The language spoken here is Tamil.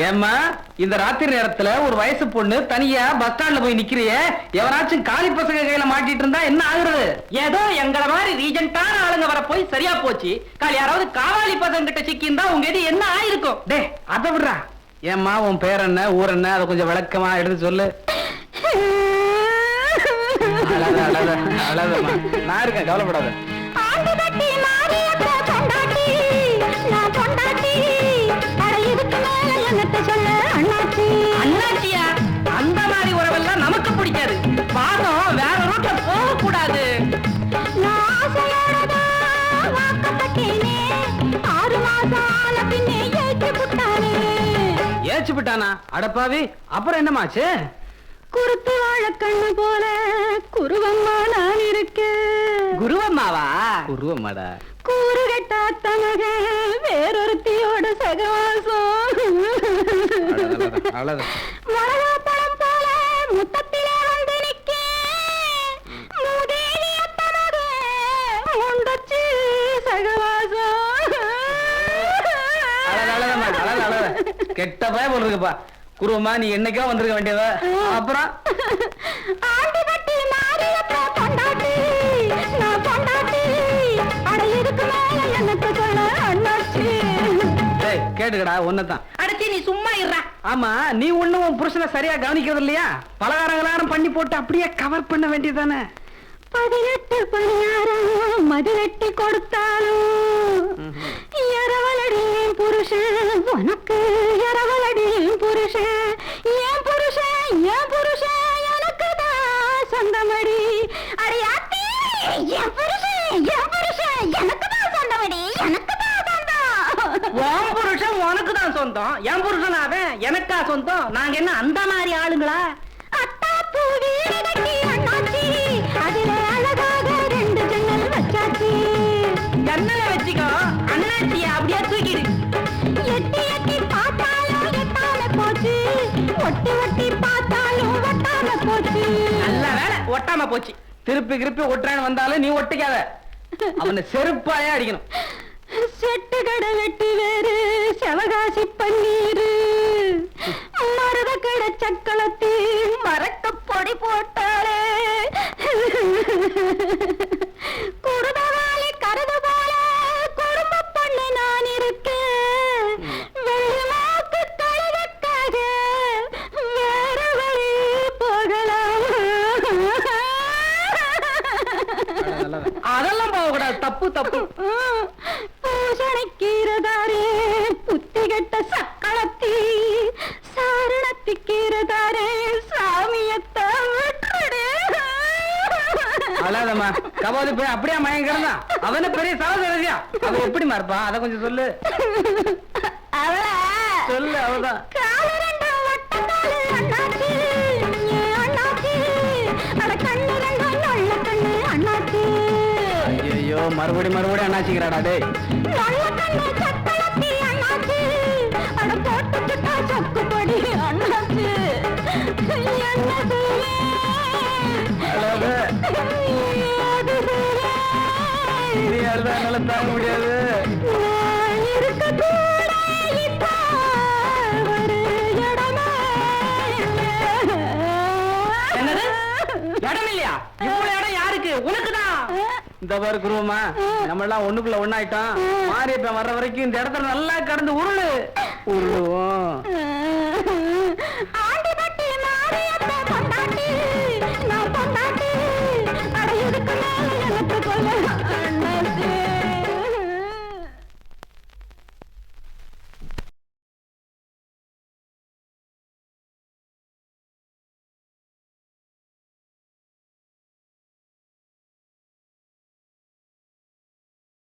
ஏம்மா இந்த ராத்திரி நேரத்துல ஒரு வயசு பொண்ணு தனியா பஸ் ஸ்டாண்ட்ல போய் நிக்கிறியே, எவனாச்சும் காலி பசங்க கையில மாட்டிட்டு இருந்தா என்ன ஆகுறது? ஏதோ எங்களை மாதிரி ரீஜென்டான ஆளுங்க வர போய் சரியா போச்சு. காலி யாராவது காவாலி பசங்க கிட்ட சிக்கியிருந்தா உங்க எது என்ன ஆயிருக்கும்? டே அத விடுறா. ஏம்மா உன் பேர் என்ன, ஊர் என்ன, அதை கொஞ்சம் விளக்கமா எடுத்து சொல்லு. அழாதம்மா, நான் இருக்கேன், கவலைப்படாத. அண்ணாச்சியா, அந்த மாதிரி உறவெல்லாம் நமக்கு பிடிக்காது. பாதம் வேற ரூட்ல போக கூடாது. ஏச்சு விட்டானா? அடப்பாவி, அப்புறம் என்னமாச்சு? குருத்து வாழ கண்ணு போல குருவம்மா நான் இருக்கேன். குருவம்மாவா? குருவம்மாடா. கூறு கட்டா தமக வேறொருத்தியோட சகவாசம். மிளகா பழம் போல முத்தத்திலே வந்து நிக்க மூதேவி அத்தமக முண்டச்சு சகவாசம். கெட்ட பய போல இருக்குப்பா. குருவம்மா, நீ என்னைக்கோ வந்திருக்க வேண்டியவ. அப்புறம் ஆண்டிபட்டி மாரியப்பா பொண்டாட்டி நான் பொண்டாட்டி. அட இதுக்கு மேல எனக்கு சொல்ல அண்ணாச்சி. கேட்டுக்கடா, ஒன்னதான். அடச்சி நீ சும்மா இருடா. ஆமா, நீ ஒண்ணும் உன் புருஷனை சரியா கவனிக்கிறது இல்லையா? பலகாரங்களாரும் பண்ணி போட்டு அப்படியே கவர் பண்ண வேண்டியதானே? 18 பணியாரம் மதுரட்டி கொடுத்தாலும் இரவலடி புருஷன் உனக்கு, இரவலடி புருஷன் ஏன் புருஷன், ஏன் புருஷன் எனக்கு தான் சொந்தமடி. அடையாத்தி என் புருஷன், என் புருஷன் எனக்கு தான் சொந்தமடி, எனக்கு தான் சொந்தம். உன் புருஷன் உனக்கு தான் சொந்தம், என் புருஷன் அவன் எனக்கா சொந்தம். நாங்க என்ன அந்த மாதிரி ஆளுங்களா? அட்டாப்பூ வீடு கட்டி அண்ணாச்சி, அதில அழகாக 2 ஜன்னல் வச்சாச்சி. ஜன்னல வச்சுக்கோ, அண்ணாச்சியா அப்படியே தூக்கிடு. எட்டி எட்டி பார்த்தாலும் எட்டாம போச்சு, ஒட்டி ஒட்டி பார்த்தாலும் ஒட்டாம போச்சு. நல்ல வேலை ஒட்டாம போச்சு. திருப்பி கிருப்பி ஒட்டுறான்னு வந்தாலும் நீ ஒட்டிக்காத, அவனை செருப்பாயே அடிக்கணும். செட்டு கடை வெட்டி வேறு செவகாசி பன்னீரு மருத கடை சக்களத்தி மரக்க பொடி போட்டாளே. குடும்பவாளி கருது போல குடும்ப பொண்ணு நான் இருக்கேன். வெள்ளிமாக்கு கழுதக்காக வேற வழி போகலாம். அதெல்லாம் போக கூடாது, தப்பு தப்பு. பூசணிக்கீரதாரே புத்தி கெட்ட சக்களத்தி சாரணத்திக்கீரதாரே சாமியத்த விட்டுடு. அழாதம்மா, கபாலி போய் அப்படியே மயங்க கிடந்தான். அவன பெரிய சகோதரியா, அவன் எப்படி மாறுப்பா? அதை கொஞ்சம் சொல்லு. அவள சொல்லு, அவதான். கால 2 வட்டக்காலு அண்ணாச்சி, அண்ணாச்சி. அட கண்ணு 2 நல்ல கண்ணு அண்ணாச்சி. ஐயோ, மறுபடியும் அண்ணாச்சிக்கிறாடா. டே நல்ல கண்ணு சக்களத்தி அண்ணாச்சி. அட போட்டு சுட்டா சொக்கு பொடி அண்ணாச்சி. என்ன செய்ய நீ அழுதா என்னால தாங்க முடியாது. இருக்க கூட இப்ப ஒரு இடமே என்னது இடம் இல்லையா? இவ்வளவு இடம் யாருக்கு? உனக்குதான். இந்த பாரு குருவமா, நம்ம எல்லாம் ஒண்ணுக்குள்ள ஒண்ணாயிட்டோம். மாரியப்பன் வர்ற வரைக்கும் இந்த இடத்துல நல்லா கடந்து உருளுவோம்.